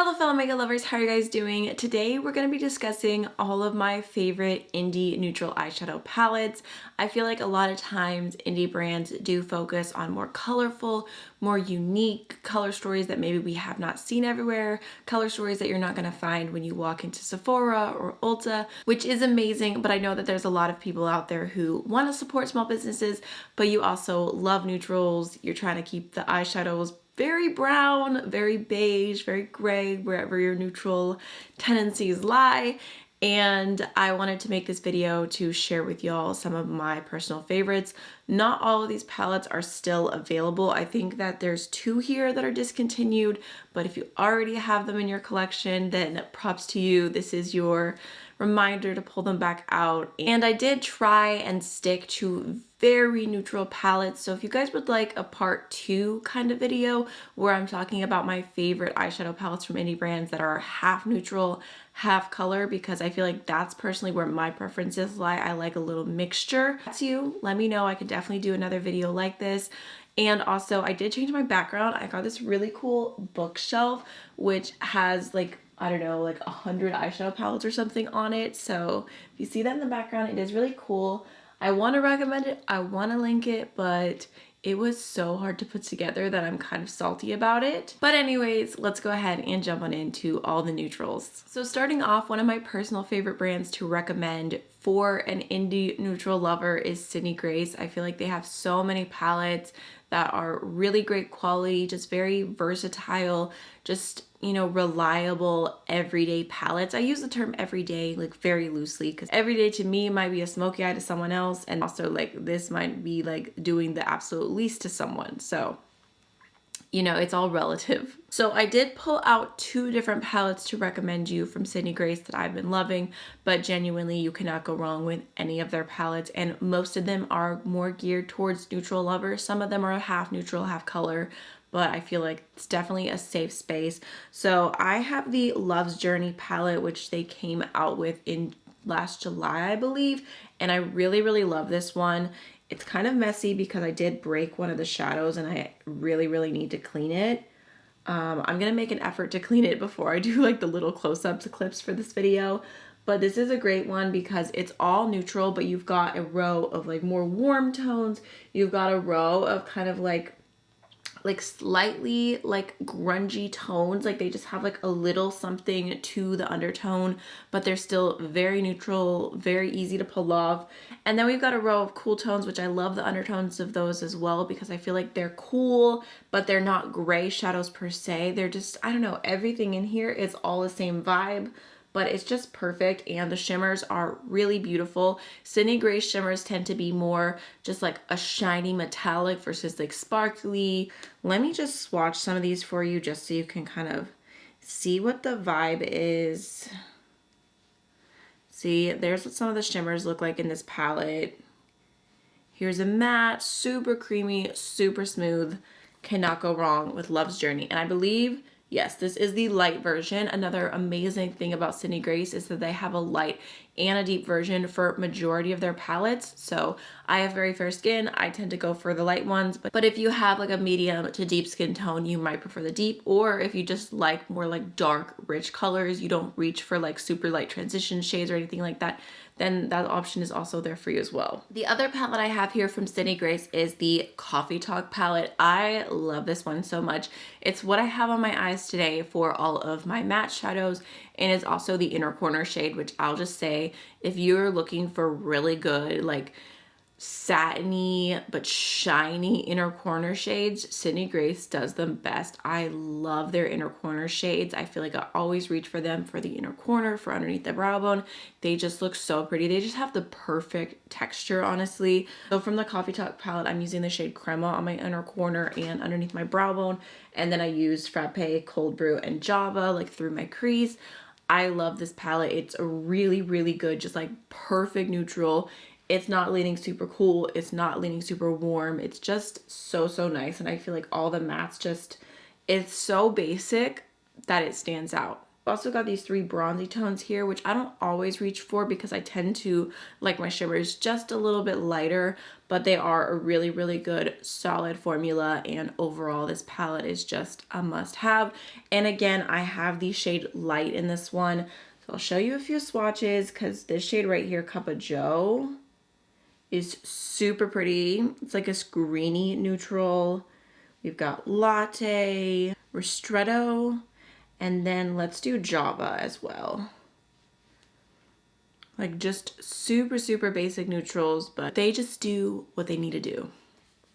Hello fellow makeup lovers, how are you guys doing? Today we're going to be discussing all of my favorite indie neutral eyeshadow palettes. I feel like a lot of times indie brands do focus on more colorful, more unique color stories that maybe we have not seen everywhere, color stories that you're not going to find when you walk into Sephora or Ulta, which is amazing, but I know that there's a lot of people out there who want to support small businesses, but you also love neutrals, you're trying to keep the eyeshadows very brown, very beige, very gray, wherever your neutral tendencies lie. And I wanted to make this video to share with y'all some of my personal favorites. Not all of these palettes are still available. I think that there's two here that are discontinued, but if you already have them in your collection, then props to you. This is your reminder to pull them back out. And I did try and stick to very neutral palettes, so if you guys would like a part 2 kind of video where I'm talking about my favorite eyeshadow palettes from indie brands that are half neutral, half color, because I feel like that's personally where my preferences lie. I like a little mixture. That's you. Let me know. I could definitely do another video like this. And also I did change my background. I got this really cool bookshelf which has like, I don't know, like 100 eyeshadow palettes or something on it. So if you see that in the background, it is really cool. I want to recommend it, I want to link it, but it was so hard to put together that I'm kind of salty about it. But anyways, let's go ahead and jump on into all the neutrals. So starting off, one of my personal favorite brands to recommend for an indie neutral lover is Sydney Grace. I feel like they have so many palettes that are really great quality, just very versatile, just, you know, reliable everyday palettes. I use the term everyday like very loosely because everyday to me might be a smoky eye to someone else, and also like this might be like doing the absolute least to someone. So, you know, it's all relative. So I did pull out 2 different palettes to recommend you from Sydney Grace that I've been loving, but genuinely you cannot go wrong with any of their palettes, and most of them are more geared towards neutral lovers. Some of them are half neutral, half color, but I feel like it's definitely a safe space. So I have the Love's Journey palette, which they came out with in last July, I believe, and I really love this one. It's kind of messy because I did break one of the shadows and I really need to clean it. I'm gonna make an effort to clean it before I do like the little close-ups clips for this video. But this is a great one because it's all neutral, but you've got a row of like more warm tones. You've got a row of kind of like slightly like grungy tones, like they just have like a little something to the undertone, but they're still very neutral, very easy to pull off. And then we've got a row of cool tones, which I love the undertones of those as well because I feel like they're cool, but they're not gray shadows per se. They're just, I don't know, everything in here is all the same vibe, but it's just perfect, and the shimmers are really beautiful. Sydney Grace shimmers tend to be more just like a shiny metallic versus like sparkly. Let me just swatch some of these for you just so you can kind of see what the vibe is. See, there's what some of the shimmers look like in this palette. Here's a matte, super creamy, super smooth. Cannot go wrong with Love's Journey. And I believe, yes, this is the light version. Another amazing thing about Sydney Grace is that they have a light and a deep version for majority of their palettes. So I have very fair skin. I tend to go for the light ones, but if you have like a medium to deep skin tone, you might prefer the deep, or if you just like more like dark, rich colors, you don't reach for like super light transition shades or anything like that, then that option is also there for you as well. The other palette I have here from Sydney Grace is the Coffee Talk palette. I love this one so much. It's what I have on my eyes today for all of my matte shadows, and it's also the inner corner shade, which I'll just say, if you're looking for really good, like satiny but shiny inner corner shades, Sydney Grace does them best. I love their inner corner shades. I feel like I always reach for them for the inner corner, for underneath the brow bone. They just look so pretty. They just have the perfect texture, honestly. So from the Coffee Talk palette, I'm using the shade Crema on my inner corner and underneath my brow bone, and then I use Frappe, Cold Brew, and Java like through my crease. I love this palette. It's a really good, just like perfect neutral. It's not leaning super cool, it's not leaning super warm. It's just so nice, and I feel like all the mattes just, it's so basic that it stands out. also got these 3 bronzy tones here, which I don't always reach for because I tend to like my shimmers just a little bit lighter, but they are a really, really good solid formula, and overall this palette is just a must-have. And again, I have the shade Light in this one. So I'll show you a few swatches because this shade right here, Cup of Joe, is super pretty. It's like a screeny neutral. We've got Latte, Ristretto, and then let's do Java as well. Like just super, super basic neutrals, but they just do what they need to do.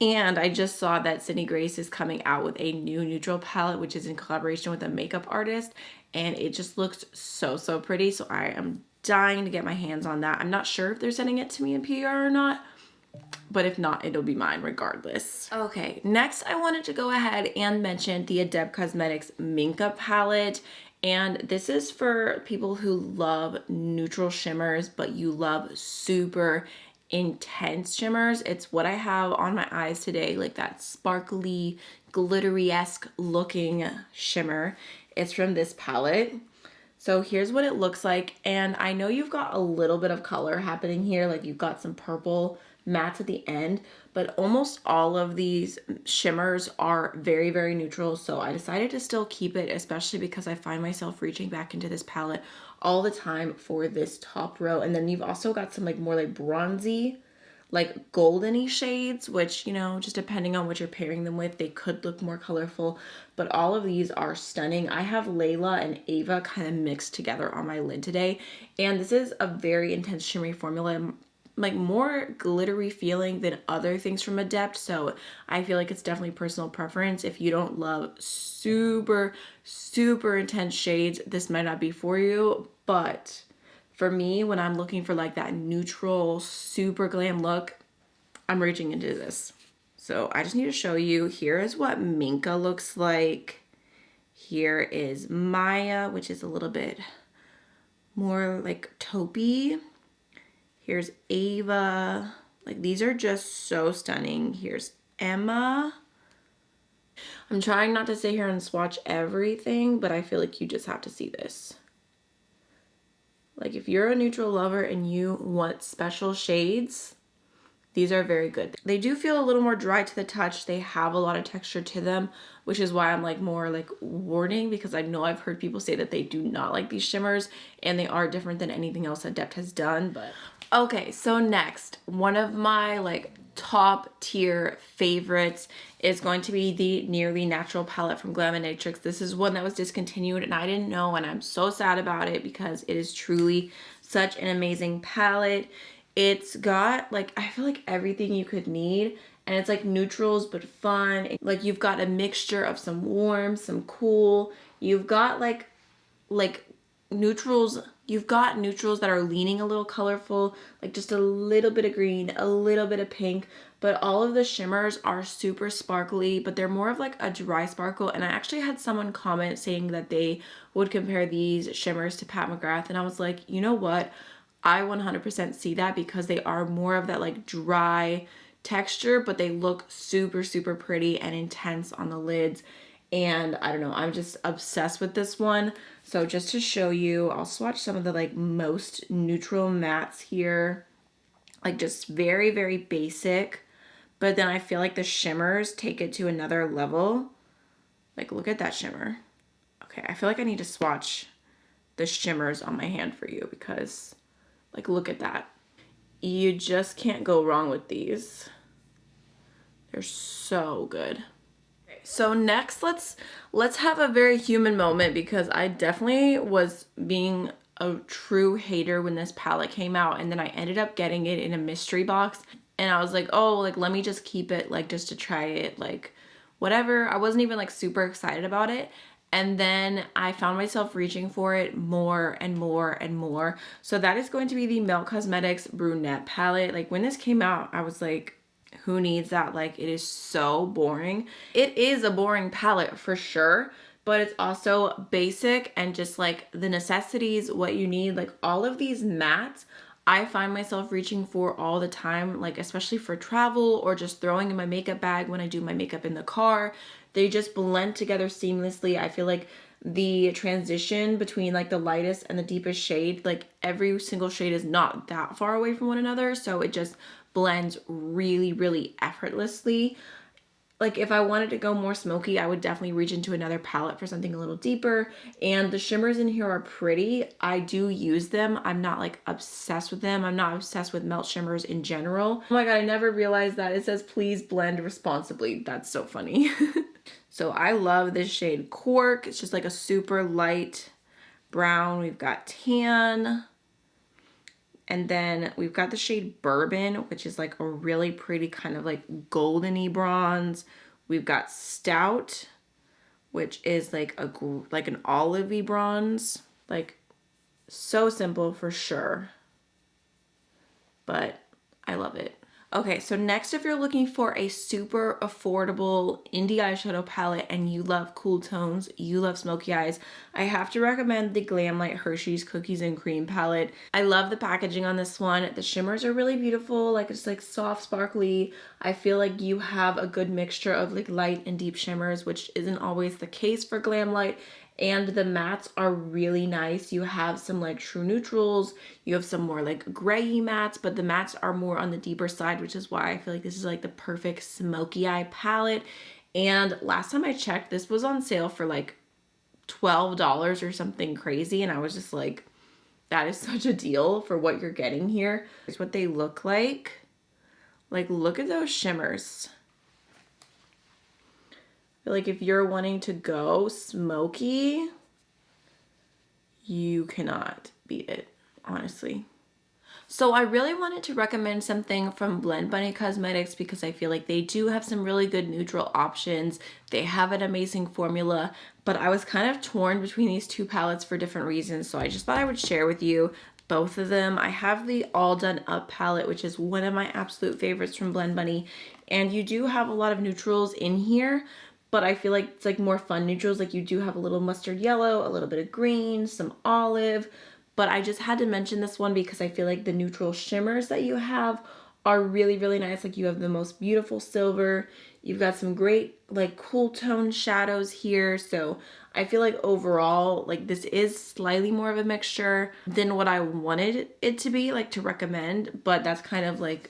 And I just saw that Sydney Grace is coming out with a new neutral palette, which is in collaboration with a makeup artist, and it just looks so, so pretty. So I am dying to get my hands on that. I'm not sure if they're sending it to me in PR or not, but if not, it'll be mine regardless. Okay, next I wanted to go ahead and mention the Adept Cosmetics makeup palette. And this is for people who love neutral shimmers, but you love super intense shimmers. It's what I have on my eyes today, like that sparkly, glittery-esque looking shimmer. It's from this palette. So here's what it looks like. And I know you've got a little bit of color happening here, like you've got some purple mattes at the end, but almost all of these shimmers are very, very neutral. So I decided to still keep it, especially because I find myself reaching back into this palette all the time for this top row. And then you've also got some like more like bronzy, like goldeny shades, which, you know, just depending on what you're pairing them with, they could look more colorful, but all of these are stunning. I have Layla and Ava kind of mixed together on my lid today, and this is a very intense shimmery formula, like more glittery feeling than other things from Adept. So I feel like it's definitely personal preference. If you don't love super, super intense shades, this might not be for you. But for me, when I'm looking for like that neutral, super glam look, I'm reaching into this. So I just need to show you, here is what Minka looks like. Here is Maya, which is a little bit more like taupey. Here's Ava. Like these are just so stunning. Here's Emma. I'm trying not to sit here and swatch everything, but I feel like you just have to see this. Like if you're a neutral lover and you want special shades, these are very good. They do feel a little more dry to the touch. They have a lot of texture to them, which is why I'm like more like warning, because I know I've heard people say that they do not like these shimmers, and they are different than anything else Adept has done. But okay, so next, one of my like top tier favorites is going to be the Nearly Natural palette from Glaminatrix. This is one that was discontinued and I didn't know, and I'm so sad about it because it is truly such an amazing palette. It's got like, I feel like everything you could need, and it's like neutrals but fun. Like you've got a mixture of some warm, some cool. You've got like neutrals. You've got neutrals that are leaning a little colorful, like just a little bit of green, a little bit of pink, but all of the shimmers are super sparkly, but they're more of like a dry sparkle. And I actually had someone comment saying that they would compare these shimmers to Pat McGrath, and I was like, you know what? I 100% see that, because they are more of that like dry texture, but they look super, super pretty and intense on the lids. And I don't know, I'm just obsessed with this one. So just to show you, I'll swatch some of the like most neutral mattes here. Like just very, very basic. But then I feel like the shimmers take it to another level. Like look at that shimmer. Okay, I feel like I need to swatch the shimmers on my hand for you, because like look at that. You just can't go wrong with these. They're so good. So next, let's have a very human moment, because I definitely was being a true hater when this palette came out, and then I ended up getting it in a mystery box, and I was like, oh, like let me just keep it, like just to try it, like whatever. I wasn't even like super excited about it, and then I found myself reaching for it more and more and more. So that is going to be the Melt Cosmetics Brunette palette. Like when this came out, I was like, who needs that? Like it is so boring. It is a boring palette for sure, but it's also basic and just like the necessities, what you need. Like all of these mattes, I find myself reaching for all the time, like especially for travel or just throwing in my makeup bag when I do my makeup in the car. They just blend together seamlessly. I feel like the transition between like the lightest and the deepest shade, like every single shade is not that far away from one another, so it just blends really, really effortlessly. Like if I wanted to go more smoky, I would definitely reach into another palette for something a little deeper. And the shimmers in here are pretty. I do use them. I'm not like obsessed with them. I'm not obsessed with melt shimmers in general. Oh my God, I never realized that. It says please blend responsibly. That's so funny. So I love this shade Cork. It's just like a super light brown. We've got tan. And then we've got the shade Bourbon, which is like a really pretty kind of like goldeny bronze. We've got Stout, which is like an olivey bronze. Like so simple for sure, but I love it. Okay, so next, if you're looking for a super affordable indie eyeshadow palette and you love cool tones, you love smoky eyes, I have to recommend the Glamlight Hershey's Cookies and Cream palette. I love the packaging on this one. The shimmers are really beautiful, like it's like soft, sparkly. I feel like you have a good mixture of like light and deep shimmers, which isn't always the case for Glamlight. And the mattes are really nice. You have some like true neutrals, you have some more like grayy mattes, but the mattes are more on the deeper side, which is why I feel like this is like the perfect smoky eye palette. And last time I checked, this was on sale for like $12 or something crazy, and I was just like, that is such a deal for what you're getting here. Here's what they look like. Like, look at those shimmers. Like if you're wanting to go smoky, you cannot beat it, honestly. So I really wanted to recommend something from Blend Bunny Cosmetics because I feel like they do have some really good neutral options. They have an amazing formula, but I was kind of torn between these two palettes for different reasons. So I just thought I would share with you both of them. I have the All Done Up palette, which is one of my absolute favorites from Blend Bunny. And you do have a lot of neutrals in here, but I feel like it's like more fun neutrals. Like you do have a little mustard yellow, a little bit of green, some olive, but I just had to mention this one because I feel like the neutral shimmers that you have are really, really nice. Like you have the most beautiful silver. You've got some great like cool tone shadows here. So I feel like overall, like this is slightly more of a mixture than what I wanted it to be, like to recommend, but that's kind of like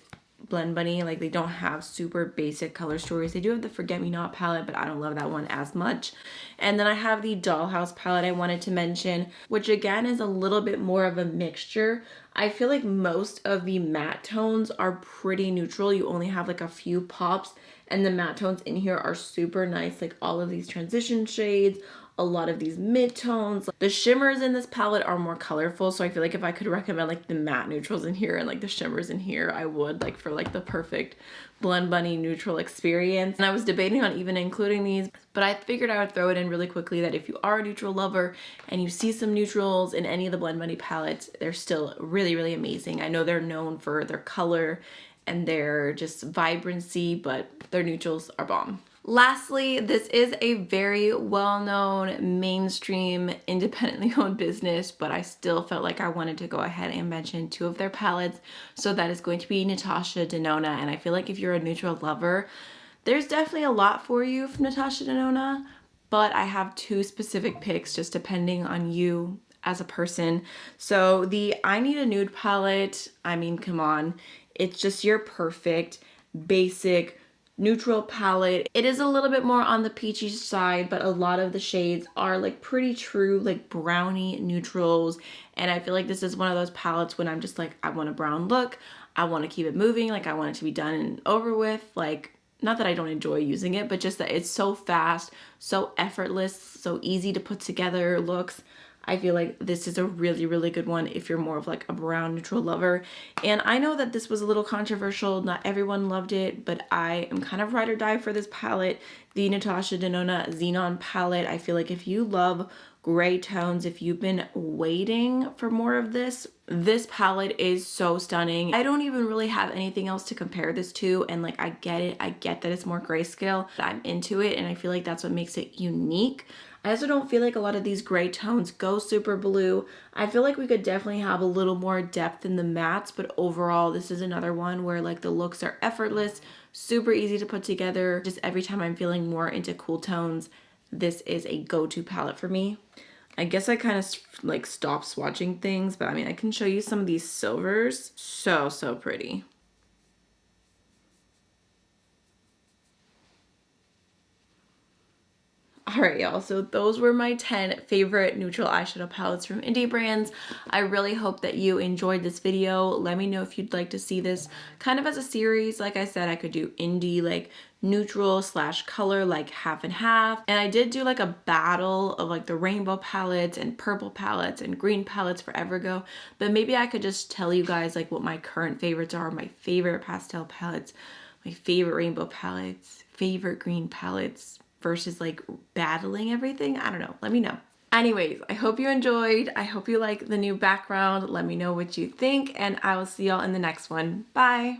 Blend Bunny. Like they don't have super basic color stories. They do have the Forget Me Not palette, but I don't love that one as much. And then I have the Dollhouse palette I wanted to mention, which again is a little bit more of a mixture. I feel like most of the matte tones are pretty neutral. You only have like a few pops, and the matte tones in here are super nice. Like all of these transition shades, a lot of these mid-tones. The shimmers in this palette are more colorful, so I feel like if I could recommend like the matte neutrals in here and like the shimmers in here, I would, like for like the perfect Blend Bunny neutral experience. And I was debating on even including these, but I figured I would throw it in really quickly that if you are a neutral lover and you see some neutrals in any of the Blend Bunny palettes, they're still really, really amazing. I know they're known for their color and their just vibrancy, but their neutrals are bomb. Lastly, this is a very well-known, mainstream, independently owned business, but I still felt like I wanted to go ahead and mention two of their palettes. So that is going to be Natasha Denona, and I feel like if you're a neutral lover, there's definitely a lot for you from Natasha Denona, but I have two specific picks just depending on you as a person. So the I Need a Nude palette, I mean, come on, it's just your perfect, basic, neutral palette. It is a little bit more on the peachy side, but a lot of the shades are like pretty true like brownie neutrals, and I feel like this is one of those palettes when I'm just like, I want a brown look, I want to keep it moving, like I want it to be done and over with. Like, not that I don't enjoy using it, but just that it's so fast, so effortless, so easy to put together looks. I feel like this is a really, really good one if you're more of like a brown neutral lover. And I know that this was a little controversial. Not everyone loved it, but I am kind of ride or die for this palette. The Natasha Denona Xenon palette. I feel like if you love gray tones, if you've been waiting for more of this palette is so stunning. I don't even really have anything else to compare this to, and like I get it. I get that it's more grayscale. I'm into it, and I feel like that's what makes it unique. I also don't feel like a lot of these gray tones go super blue. I feel like we could definitely have a little more depth in the mattes, but overall this is another one where like the looks are effortless, super easy to put together. Just every time I'm feeling more into cool tones, this is a go-to palette for me. I guess I kind of like stopped swatching things, but I mean, I can show you some of these silvers. So, so pretty. Alright y'all, so those were my 10 favorite neutral eyeshadow palettes from indie brands. I really hope that you enjoyed this video. Let me know if you'd like to see this kind of as a series. Like I said, I could do indie like neutral / color like half and half. And I did do like a battle of like the rainbow palettes and purple palettes and green palettes forever ago. But maybe I could just tell you guys like what my current favorites are, my favorite pastel palettes, my favorite rainbow palettes, favorite green palettes, versus like battling everything. I don't know. Let me know. Anyways, I hope you enjoyed. I hope you like the new background. Let me know what you think, and I will see y'all in the next one. Bye.